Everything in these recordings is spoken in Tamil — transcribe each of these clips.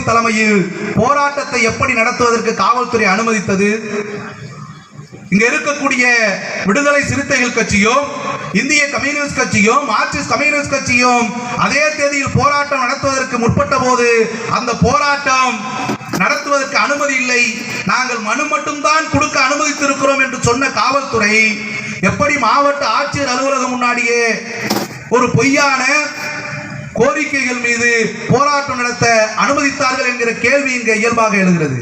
தலைமையில் போராட்டத்தை எப்படி நடத்துவதற்கு காவல்துறை அனுமதித்தது? இங்க இருக்கக்கூடிய விடுதலை சிறுத்தைகள் கட்சியும் இந்திய கம்யூனிஸ்ட் கட்சியும் மார்க்சிஸ்ட் கம்யூனிஸ்ட் கட்சியும் அதே தேதியில் போராட்டம் நடத்துவதற்கு முற்பட்ட போது அந்த போராட்டம் நடத்துவதற்கு அனுமதி இல்லை, நாங்கள் மனு மட்டும்தான் கொடுக்க அனுமதித்திருக்கிறோம் என்று சொன்ன காவல்துறை எப்படி மாவட்ட ஆட்சியர் அலுவலகம் முன்னாடியே ஒரு பொய்யான கோரிக்கைகள் மீது போராட்டம் நடத்த அனுமதித்தார்கள் என்கிற கேள்வி இங்கே இயல்பாக எழுகிறது.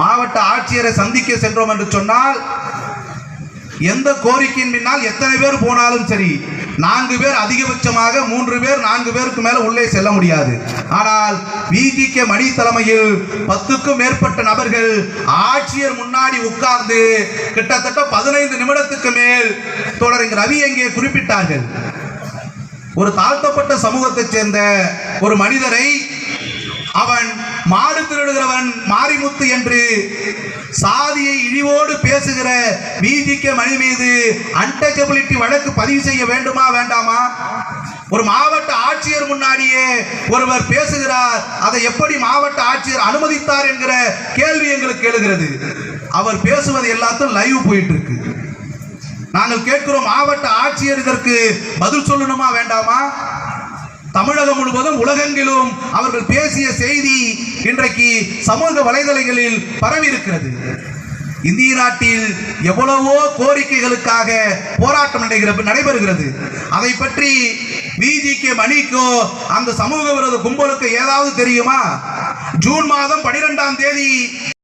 மாவட்ட ஆட்சியரை சந்திக்க சென்றோம் என்று சொன்னால் எந்த கோரிக்கையின் பின்னால் எத்தனை பேர் போனாலும் சரி 4 பேர், அதிகபட்சமாக 3 பேர் 4 பேருக்கு மேல உள்ளே செல்ல முடியாது. ஆனால் விஜிகே மணி தலைமையில் 10க்கும் மேற்பட்ட நபர்கள் ஆட்சியர் முன்னாடி உட்கார்ந்து கிட்டத்தட்ட 15 நிமிடத்துக்கு மேல் தொடர் ரவி எங்கே குறிப்பிட்டார்கள், ஒரு தாழ்த்தப்பட்ட சமூகத்தைச் சேர்ந்த ஒரு மனிதரை அவன் மாடு திருடுகிறவன் மாரிமுத்து என்று சாதியை இழிவோடு பேசுகிற விஜிகே மணி மீது அன்டச்சபிலிட்டி வழக்கு பதிவு செய்ய வேண்டுமா வேண்டாமா? ஒரு மாவட்ட ஆட்சியர் முன்னாடியே ஒருவர் பேசுகிறார், அதை எப்படி மாவட்ட ஆட்சியர் அனுமதித்தார் என்கிற கேள்வி எங்களுக்கு எழுகிறது. அவர் பேசுவது எல்லாத்தையும் லைவ் போயிட்டு இருக்கு. நாங்கள் கேட்கிறோம், மாவட்ட ஆட்சியர் இதற்கு பதில் சொல்லணுமா வேண்டாமா? தமிழகம் முழுவதும் உலகெங்கிலும் அவர்கள் பேசிய செய்தி இன்றைக்கு சமூக வலைதளங்களில் பரவி இருக்கிறது. இந்திய நாட்டில் எவ்வளவோ கோரிக்கைகளுக்காக போராட்டம் நடைபெறுகிறது. அதை பற்றி விஜிகே மணிக்கோ அந்த சமூக விரோத கும்பலுக்கு ஏதாவது தெரியுமா? ஜூன் மாதம் 12ஆம் தேதி